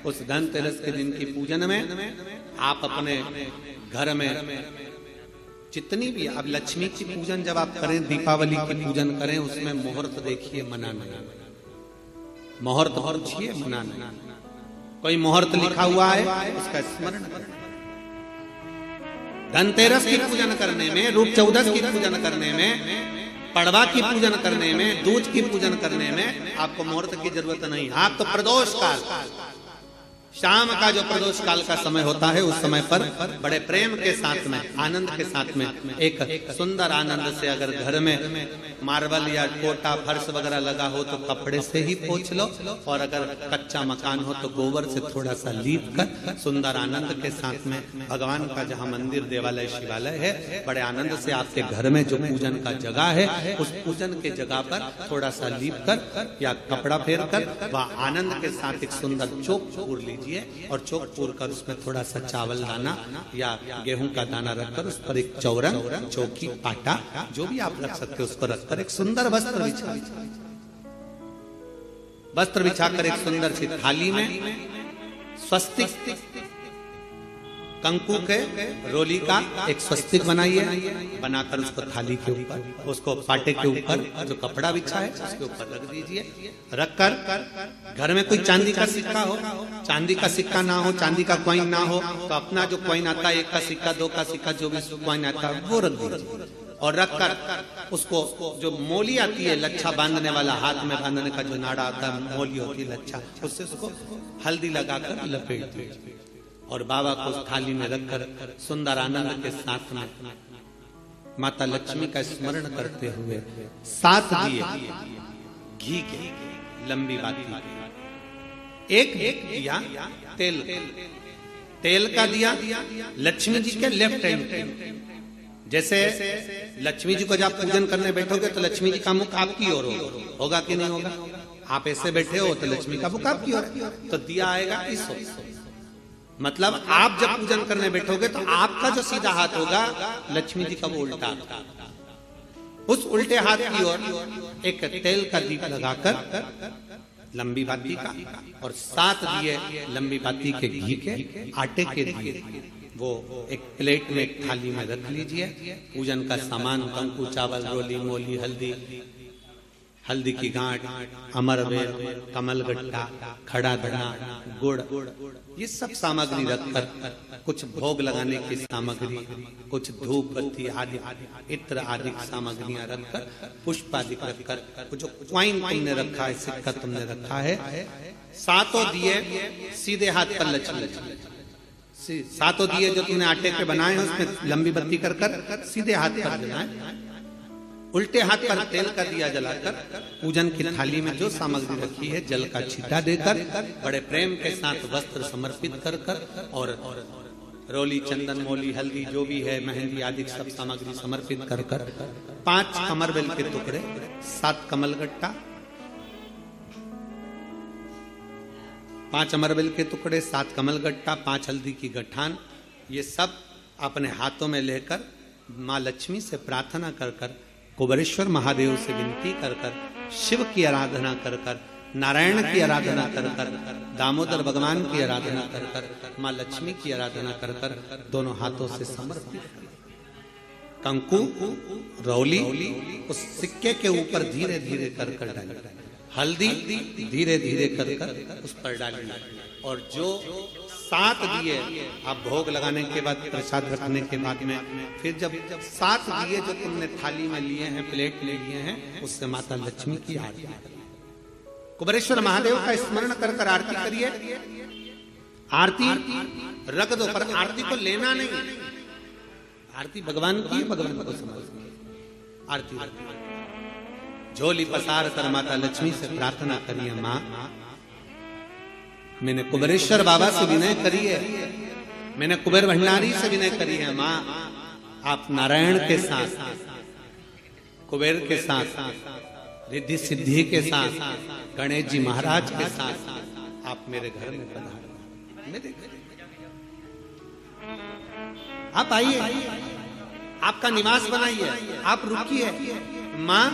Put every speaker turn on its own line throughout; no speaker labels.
उस धनतेरस के दिन की पूजन में आप अपने घर में जितनी भी अब लक्ष्मी की पूजन जब आप करें, दीपावली की पूजन करें, उसमें मुहूर्त देखिए, मनाना मुहूर्त पूछिए, मनाना। कोई मुहूर्त लिखा हुआ है उसका स्मरण करें। धनतेरस की पूजन करने में, रूप चौदस की पूजन करने में, पड़वा की पूजन करने में, दूज की पूजन करने में आपको मुहूर्त की जरूरत नहीं। आप तो प्रदोष काल, शाम का जो प्रदोष काल का समय होता है, उस समय पर बड़े प्रेम के साथ में, आनंद के साथ में, एक सुंदर आनंद से अगर घर में मार्बल या कोटा फर्श वगैरह लगा हो तो कपड़े से ही पोंछ लो, और अगर कच्चा मकान हो तो गोबर से थोड़ा सा लीप कर सुंदर आनंद के साथ में भगवान का जहाँ मंदिर, देवालय, शिवालय है, बड़े आनंद से आपके घर में जो पूजन का जगह है, उस पूजन के जगह पर थोड़ा सा लीप कर या कपड़ा फेर कर वह आनंद के साथ एक सुंदर चौक पूर लीजिए, और चौक पूर कर उसमें थोड़ा सा चावल दाना या गेहूं का दाना रखकर उस पर एक चौरंग, चौकी, पाटा जो भी आप रख सकते हो उसको रखकर एक सुंदर वस्त्र बिछाकर एक सुंदर सी थाली में स्वस्तिक कंकु के रोली का एक स्वस्तिक बनाइए, बनाकर उसको थाली के ऊपर, उसको पाटे के ऊपर जो कपड़ा बिछा है उसके ऊपर रख दीजिए। रखकर घर में कोई चांदी का सिक्का हो, चांदी का सिक्का ना हो, चांदी का कॉइन ना हो, तो अपना जो कॉइन आता है, 1 का सिक्का, 2 का सिक्का, जो भी कॉइन आता है वो रख दीजिए। और रखकर उसको जो मोली आती है, लच्छा बांधने वाला, हाथ में बांधने का जो नाड़ा आता है, मोली होती है लच्छा, उससे उसको हल्दी लगाकर लपेट दीजिए और बाबा को थाली में रखकर सुंदर आनंद के साथ में माता लक्ष्मी का स्मरण करते हुए 7 दिए घी के, लंबी बाती, एक दिया तेल का दिया लक्ष्मी जी के लेफ्ट हैंड। जैसे लक्ष्मी जी को जब पूजन करने बैठोगे तो लक्ष्मी जी का मुख आपकी ओर होगा कि नहीं होगा? आप ऐसे बैठे हो तो लक्ष्मी का मुख आपकी ओर, तो दिया आएगा इस ओर। मतलब आप जब पूजन करने बैठोगे तो आपका जो सीधा हाथ होगा, लक्ष्मी जी का वो उल्टा, उस उल्टे हाथ की ओर एक तेल का दीप लगाकर लंबी बाती का, और 7 दिए लंबी बाती के घी के, आटे के दिए, वो एक प्लेट में, एक थाली में रख लीजिए। पूजन का सामान, कंकु, चावल, रोली, मोली, हल्दी की गांठ, अमरवेल, कमलगट्टा, खड़ा धना, गुड़, ये सब सामग्री रखकर, कुछ भोग लगाने की सामग्री, कुछ धूप बत्ती आदि, इत्र आदि सामग्रियां रखकर, पुष्प आदि रखकर, जो क्वाइन तुमने रखा है, सिक्का तुमने रखा है, 7 दिए सीधे हाथ पर लक्ष्मी, 7 दिए जो तुमने आटे के बनाए हैं उसमें लंबी बत्ती कर सीधे हाथ पर जलाएं। उल्टे हाथ पर तेल का दिया जलाकर पूजन की थाली में जो सामग्री रखी है, जल का छींटा देकर, बड़े प्रेम के साथ वस्त्र समर्पित कर और रोली, चंदन, मोली, हल्दी जो भी है, मेहंदी आदि सब सामग्री समर्पित कर 5 कमरबेल के टुकड़े, 7 कमलगट्टा, 5 अमरबेल के टुकड़े, 7 कमलगट्टा, 5 हल्दी की गठान, ये सब अपने हाथों में लेकर माँ लक्ष्मी से प्रार्थना कर कुबेरेश्वर महादेव से विनती कर शिव की आराधना कर नारायण की आराधना कर दामोदर भगवान की आराधना कर माँ लक्ष्मी की आराधना कर दोनों हाथों से समर्पित कंकु, रौली उस सिक्के के ऊपर धीरे धीरे कर डाली, हल्दी धीरे धीरे कर उस पर डाली, और जो 7 दिए आप भोग लगाने के बाद, प्रसाद रखने के बाद में, फिर जब 7 दिए जो तुमने थाली में लिए हैं, प्लेट में लिए हैं, उससे माता लक्ष्मी की आरती, कुबेरेश्वर महादेव का स्मरण कर आरती करिए। आरती रख दो, पर आरती को लेना नहीं, आरती भगवान की, भगवान को समझ, आरती झोली पसार कर माता लक्ष्मी से प्रार्थना करिए, माँ मैंने कुबेरेश्वर बाबा से विनय करी है, मैंने कुबेर भंडारी से विनय करी है, माँ आप नारायण के साथ, कुबेर के साथ, रिद्धि सिद्धि के साथ, गणेश जी महाराज के साथ आप मेरे घर में पधारो, आप आइए, आपका निवास बनाइए, आप रुकिए। माँ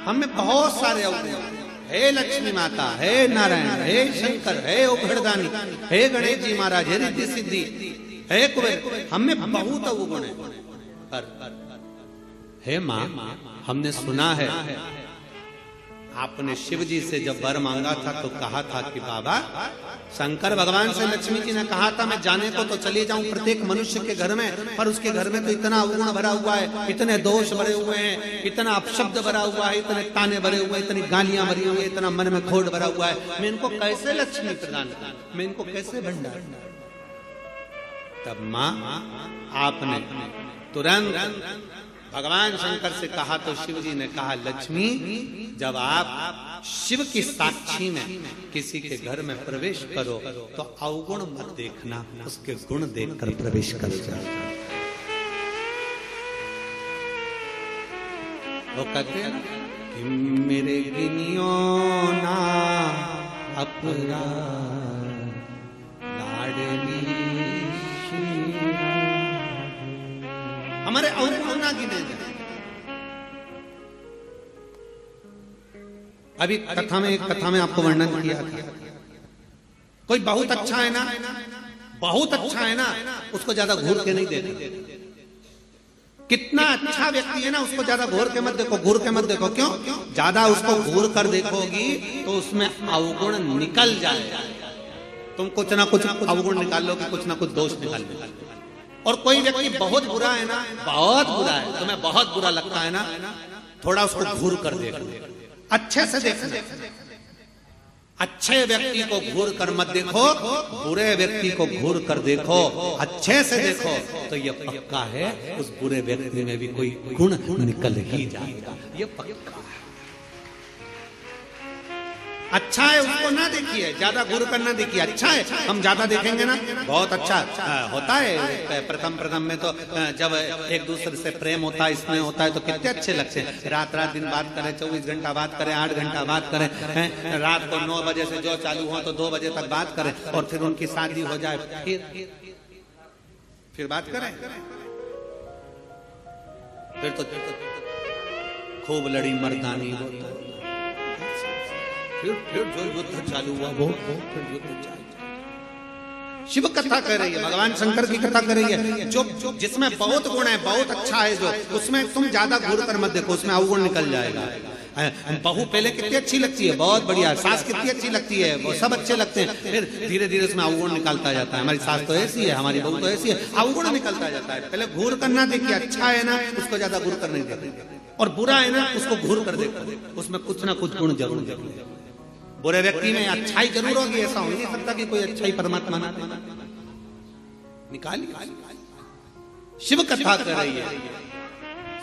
हमें बहुत सारे अवगुण हे लक्ष्मी माता, हे नारायण, हे शंकर, हे उघड़दानी, हे गणेश जी महाराज, हे रिद्धि सिद्धि, हे कुबेर, हमें बहुत अवगुण है। पर हे माँ, हमने सुना है आपने शिव जी से जब वर मांगा था तो कहा था कि बाबा, शंकर भगवान से लक्ष्मी जी ने कहा था मैं जाने को तो चली जाऊं प्रत्येक मनुष्य के घर में, पर उसके घर में तो इतना अवगुण भरा हुआ है, इतने दोष भरे हुए हैं, इतना अपशब्द भरा हुआ है, इतने ताने भरे हुए हैं, इतनी गालियां भरी हुई है, इतना मन में खोट भरा हुआ है, मैं इनको कैसे लक्ष्मी प्रदान करूं, मैं इनको कैसे भंडार। तब माँ आपने तुरंत भगवान शंकर से कहा तो शिव जी ने कहा, लक्ष्मी, जब आप शिव की साक्षी में किसी के घर में प्रवेश करो तो अवगुण मत देखना, उसके गुण देखकर प्रवेश कर जाओ। वो कहते हैं कि मेरे गिनियो ना अपराध लाडली, हमारे अवगुण ना गिने जाए। अभी कथा में आपको वर्णन किया था, कोई बहुत अच्छा है ना, बहुत अच्छा है ना, उसको ज्यादा घूर के नहीं देखो। कितना अच्छा व्यक्ति है ना, उसको ज्यादा घूर के मत देखो, घूर के मत देखो। क्यों? ज्यादा उसको घूर कर देखोगी तो उसमें अवगुण निकल जाएगा। तुम कुछ ना कुछ अवगुण निकाल लोगे, कुछ ना कुछ दोष निकाल लोगे। और कोई व्यक्ति बहुत बुरा है ना, बहुत बुरा है, तुम्हें बहुत बुरा लगता है ना, थोड़ा उसको घूर कर देखो, अच्छे से देखो। अच्छे व्यक्ति को घूर कर मत देखो, बुरे व्यक्ति को घूर कर देखो, अच्छे से देखो, तो ये पक्का है उस बुरे व्यक्ति में भी कोई गुण निकल ही जाएगा, ये पक्का है। अच्छा है उसको ना देखिए, ज्यादा घूर कर ना देखिए। अच्छा है, हम ज्यादा देखेंगे ना, बहुत अच्छा होता है। प्रथम में तो जब एक दूसरे से प्रेम होता है, स्नेह होता है, तो कितने अच्छे लगते हैं। रात दिन बात करें, 24 घंटा बात करें, 8 घंटा बात करें, रात को 9 बजे से जो चालू हो तो 2 बजे तक बात करें, और फिर उनकी शादी हो जाए, फिर बात करें, फिर तो खूब लड़ी मर्दानी होता है, फिर जो युद्ध चालू हुआ वो फिर युद्ध चालू। शिव कथा कर रही है, भगवान शंकर की कथा कर रही है, जो जिसमें बहुत गुण है, बहुत अच्छा है, जो उसमें तुम ज्यादा घूर कर मत देखो, उसमें अवगुण निकल जाएगा। बहू पहले कितनी अच्छी लगती है, बहुत बढ़िया, सास कितनी अच्छी लगती है, वो सब अच्छे लगते हैं, फिर धीरे धीरे उसमें अवगुण निकलता जाता है। हमारी सास तो ऐसी है, हमारी बहू तो ऐसी है, अवगुण निकलता जाता है। पहले घूर करना देखिए, अच्छा है ना उसको ज्यादा घूर कर नहीं देखते, और बुरा है ना उसको घूर कर देखो, उसमें कुछ ना कुछ गुण जरूर देखो। बुरे व्यक्ति में अच्छाई जरूर होगी, ऐसा हो नहीं सकता कि कोई अच्छाई परमात्मा ना दे, निकाल। शिव कथा कर रही है,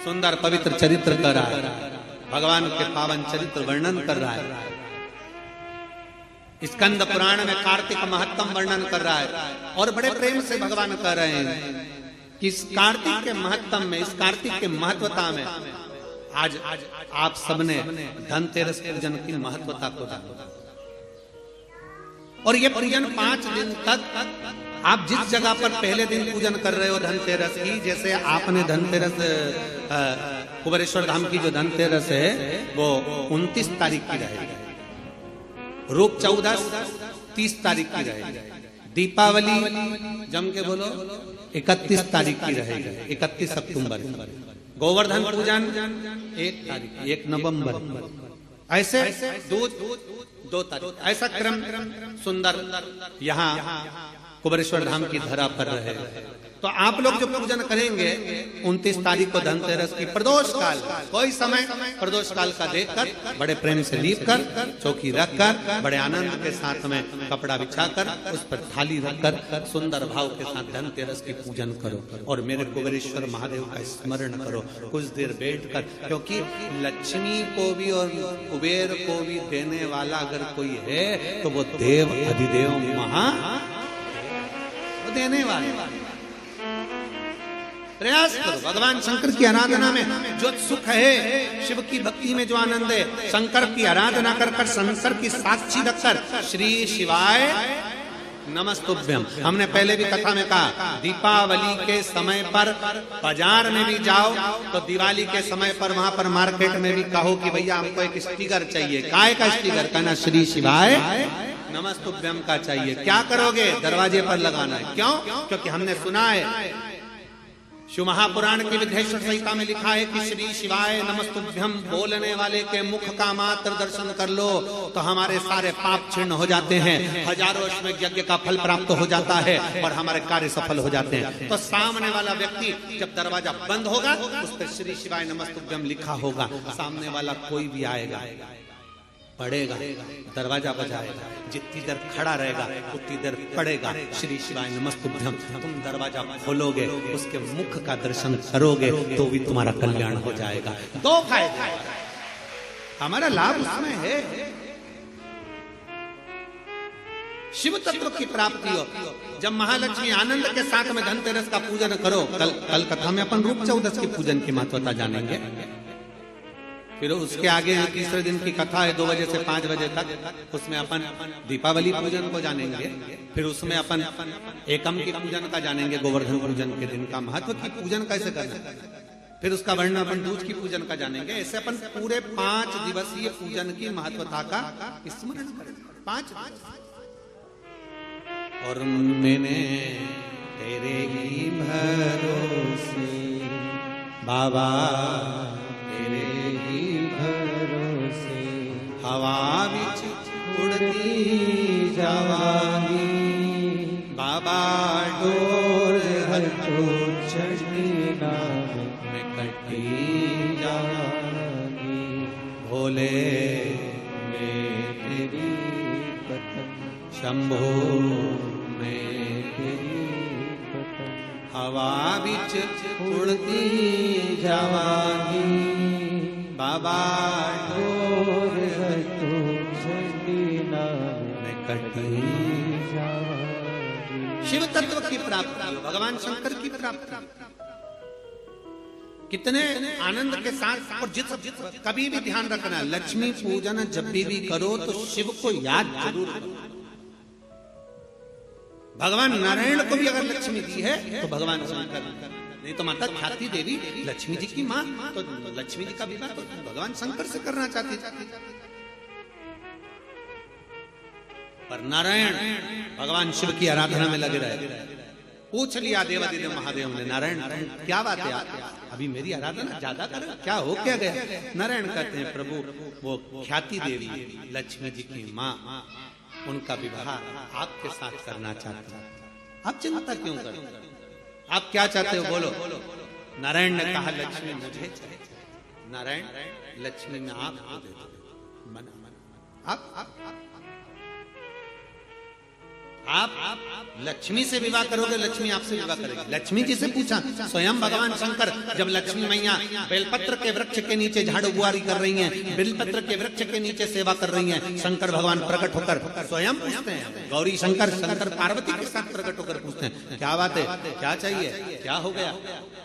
सुंदर पवित्र चरित्र कर रहा है, भगवान के पावन चरित्र वर्णन कर रहा है। स्कंद पुराण में कार्तिक महत्तम वर्णन कर रहा है, और बड़े प्रेम से भगवान कह रहे हैं कि इस कार्तिक के महत्तम में, इस कार्तिक के महत्वता में आज आप सबने धनतेरस पूजन की महत्वता को जाना, और ये पूजन 5 दिन तक आप जिस जगह पर पहले दिन पूजन कर रहे हो धनतेरस की, जैसे आपने धनतेरस कुबेरेश्वर धाम की जो धनतेरस है वो 29 तारीख की रहेगी, रूप 14 30 तारीख की रहेगी, दीपावली जम के बोलो 31 तारीख की रहेगी, 31 अक्टूबर, गोवर्धन पूजन 1 तारीख, 1 नवंबर, ऐसे 2 तारीख, ऐसा क्रम सुंदर यहाँ कुबेरेश्वर धाम की धरा पर रहे। तो आप लोग जो पूजन करेंगे 29 तारीख को धनतेरस की, प्रदोष काल, कोई समय प्रदोष काल का देखकर बड़े प्रेम से लीप कर, चौकी रखकर, बड़े आनंद के साथ में कपड़ा बिछाकर, उस पर थाली रखकर सुंदर भाव के साथ धनतेरस की पूजन करो, और मेरे कुबेरेश्वर महादेव का स्मरण करो कुछ देर बैठकर, क्योंकि लक्ष्मी को भी और कुबेर को भी देने वाला अगर कोई है तो वो देव अधिदेव महा देने वाले। प्रयास करो, भगवान शंकर की आराधना में जो सुख है, शिव की भक्ति में जो आनंद है, शंकर की आराधना कर कर, शंकर की साक्षी रखकर श्री शिवाय नमस्तुभ्यम। हमने पहले भी कथा में कहा, दीपावली के समय पर बाजार में भी जाओ तो दिवाली के समय पर वहां पर मार्केट में भी कहो कि भैया हमको एक स्टिकर चाहिए। काय का स्टिकर? कहना श्री शिवाय नमस्तुभ्यम का चाहिए। क्या करोगे? दरवाजे पर लगाना है। क्यों? क्योंकि हमने सुना है, शिव महापुराण की विद्येश्वर संहिता में लिखा है कि श्री शिवाय नमस्तुभ्यम बोलने वाले के मुख का मात्र दर्शन कर लो तो हमारे सारे पाप क्षीण हो जाते हैं, हजारों अश्वमेध यज्ञ का फल प्राप्त हो जाता है और हमारे कार्य सफल हो जाते हैं। तो सामने वाला व्यक्ति जब दरवाजा बंद होगा उस पर श्री शिवाय नमस्तुभ्यम लिखा होगा, सामने वाला कोई भी आएगा, पड़ेगा, दरवाजा बजाएगा, जितनी देर खड़ा रहेगा उतनी देर पड़ेगा श्री शिवाय नमस्तुभ्यम। तुम दरवाजा खोलोगे, उसके मुख का दर्शन करोगे तो भी तुम्हारा कल्याण हो जाएगा। दो फायदे, हमारा लाभ उसमें है, शिव तत्व की प्राप्ति हो। जब महालक्ष्मी आनंद के साथ में धनतेरस का पूजन करो, कल कथा में अपन रूप चौदस के पूजन की महत्वता जानेंगे। फिर उसके आगे तीसरे दिन की कथा है 2 बजे से 5 बजे तक, उसमें अपन दीपावली पूजन को जानेंगे। फिर उसमें अपन एकम की पूजन का जानेंगे, गोवर्धन पूजन के दिन का महत्व की पूजन कैसे करना। फिर उसका वर्णन अपन दूज की पूजन का जानेंगे। ऐसे अपन पूरे 5 दिवसीय पूजन की महत्वता का स्मरण करेंगे। 5 और मैंने तेरे ही भरोसे बाबा, तेरे ही भरोसे हवा बिच उड़ती जावानी बाबा, डोर हर चढ़ी नाम में कटी जावानी, भोले में तेरी पतंग शंभो में तेरी पतंग, हवा बिच उड़ती जावानी बाबा, डोर है तो छड़ीना में कटी जावानी। शिव तत्व की प्राप्ति, भगवान शंकर की प्राप्ति कितने आनंद के साथ। और जिस कभी भी ध्यान रखना, लक्ष्मी पूजन जब भी करो तो शिव को याद जरूर करो। भगवान नारायण को भी अगर लक्ष्मी दी है तो भगवान शंकर, नहीं तो माता ख्याति देवी लक्ष्मी जी की माँ, तो लक्ष्मी जी का विवाह तो भगवान शंकर से करना चाहती थी। पर नारायण भगवान शिव की आराधना में लगे रहे। पूछ लिया देवादिदेव महादेव ने, नारायण क्या बात है, अभी मेरी आराधना ज्यादा करो, क्या हो क्या गया? नारायण कहते हैं, प्रभु वो ख्याति देवी लक्ष्मी जी की माँ, उनका विवाह आपके साथ करना चाहते हैं। आप चिंता क्यों करते, आप क्या चाहते हो बोलो। नारायण ने कहा लक्ष्मी मुझे चाहिए। नारायण लक्ष्मी में आपको दे दो, मना आप लक्ष्मी से विवाह करोगे, लक्ष्मी आपसे विवाह करेगी। लक्ष्मी जी से पूछा, स्वयं भगवान शंकर जब लक्ष्मी मैया बेलपत्र के वृक्ष के नीचे झाड़ू बुआरी कर रही हैं, बेलपत्र के वृक्ष के नीचे सेवा कर रही हैं, शंकर भगवान प्रकट होकर स्वयं पूछते हैं, गौरी शंकर शंकर पार्वती के साथ प्रकट होकर पूछते हैं, क्या बात है, क्या चाहिए, क्या हो गया?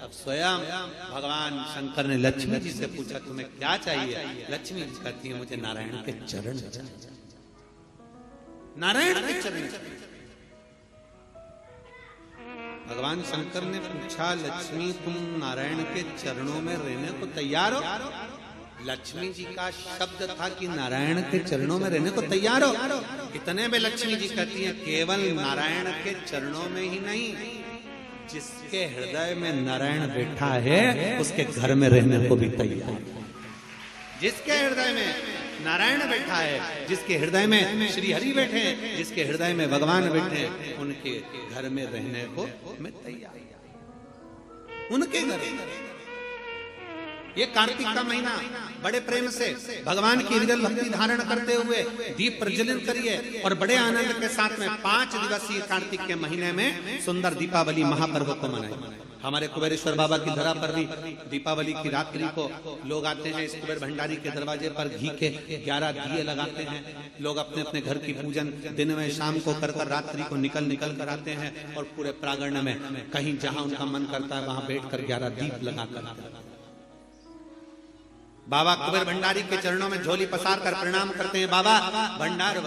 अब स्वयं भगवान शंकर ने लक्ष्मी जी से पूछा, तुम्हें क्या चाहिए? लक्ष्मी जी कहती है, मुझे नारायण के चरण, नारायण के चरण। भगवान शंकर ने पूछा, लक्ष्मी तुम नारायण के चरणों में रहने को तैयार हो? लक्ष्मी जी का शब्द था कि नारायण के चरणों में रहने को तैयार हो। इतने में लक्ष्मी जी कहती हैं, केवल नारायण के चरणों में ही नहीं, जिसके हृदय में नारायण बैठा है उसके घर में रहने को भी तैयार। जिसके हृदय में नारायण बैठा है, जिसके हृदय में श्री हरि बैठे हैं, जिसके हृदय में भगवान बैठे हैं, उनके घर में रहने को मैं तैयार। उनके घर, ये कार्तिक का महीना बड़े प्रेम से भगवान की विरल भक्ति धारण करते हुए दीप प्रज्वलित करिए और बड़े आनंद के साथ में 5 दिवसीय कार्तिक के महीने में सुंदर दीपावली महापर्व को मनाएं। हमारे कुबेरेश्वर बाबा की धरा पर भी दीपावली की रात्रि को लोग आते हैं, इस कुबेर भंडारी के दरवाजे पर घी के 11 दिए लगाते हैं। लोग अपने अपने घर की पूजन दिन में शाम को कर रात्रि को निकल कर आते हैं और पूरे प्रांगण में कहीं जहां उनका मन करता है वहां बैठकर 11 दीप लगाकर बाबा कुबेर भंडारी के चरणों में झोली पसार कर प्रणाम करते हैं। बाबा भंडार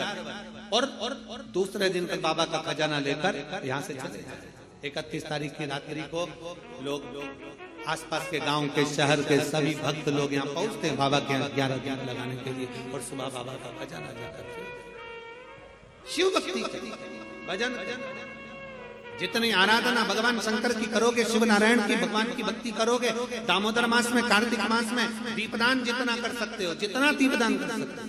और दूसरे दिन तक बाबा का खजाना लेकर यहाँ से चले जाए। 31 तारीख की रात्रि को लोग आसपास के गांव के शहर के सभी भक्त लोग यहाँ पहुंचते हैं बाबा के 11 दिन लगाने के लिए, और सुबह बाबा का खजाना लेकर शिव भक्ति भजन जितनी आराधना भगवान शंकर की करोगे, शिव नारायण की भगवान की भक्ति करोगे, दामोदर मास में, कार्तिक मास में दीपदान जितना कर सकते हो, जितना दीपदान कर सकते हो,